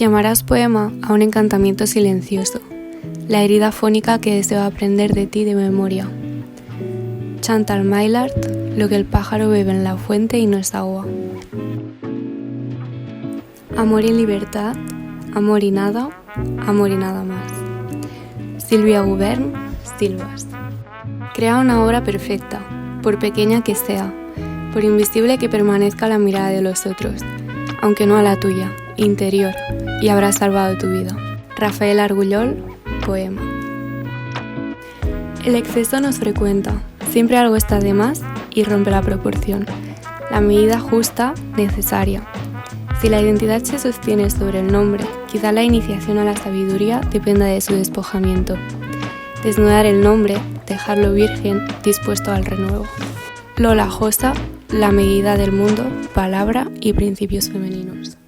Llamarás poema a un encantamiento silencioso, la herida fónica que deseo aprender de ti de memoria. Chantal Maillard, lo que el pájaro bebe en la fuente y no es agua. Amor y libertad, amor y nada más. Silvia Gubern, Silvas. Crea una obra perfecta, por pequeña que sea, por invisible que permanezca a la mirada de los otros, aunque no a la tuya, interior, y habrá salvado tu vida. Rafael Argullol, poema. El exceso nos frecuenta, siempre algo está de más y rompe la proporción, la medida justa, necesaria. Si la identidad se sostiene sobre el nombre, quizá la iniciación a la sabiduría dependa de su despojamiento. Desnudar el nombre, dejarlo virgen, dispuesto al renuevo. Lola Josa, la medida del mundo, palabra y principios femeninos.